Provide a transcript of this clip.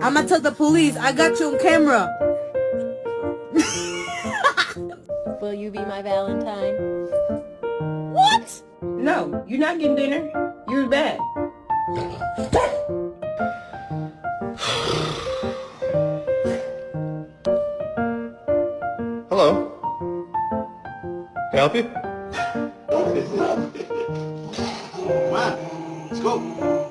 I'ma tell the police. I got you on camera. Will you be my Valentine? What? No, you're not getting dinner. You're bad. Hello. Can I help you? Come on, let's go.